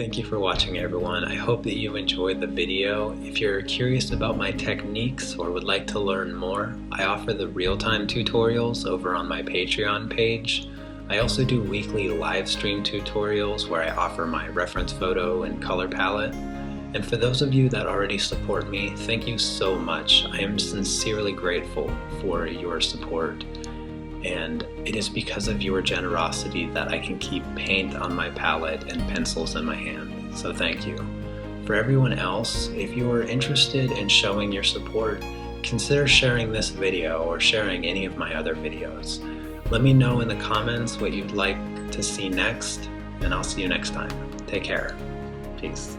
Thank you for watching, everyone. I hope that you enjoyed the video. If you're curious about my techniques or would like to learn more, I offer the real-time tutorials over on my Patreon page. I also do weekly live stream tutorials where I offer my reference photo and color palette. And for those of you that already support me, thank you so much. I am sincerely grateful for your support. And it is because of your generosity that I can keep paint on my palette and pencils in my hand. So thank you. For everyone else, if you are interested in showing your support, consider sharing this video or sharing any of my other videos. Let me know in the comments what you'd like to see next, and I'll see you next time. Take care. Peace.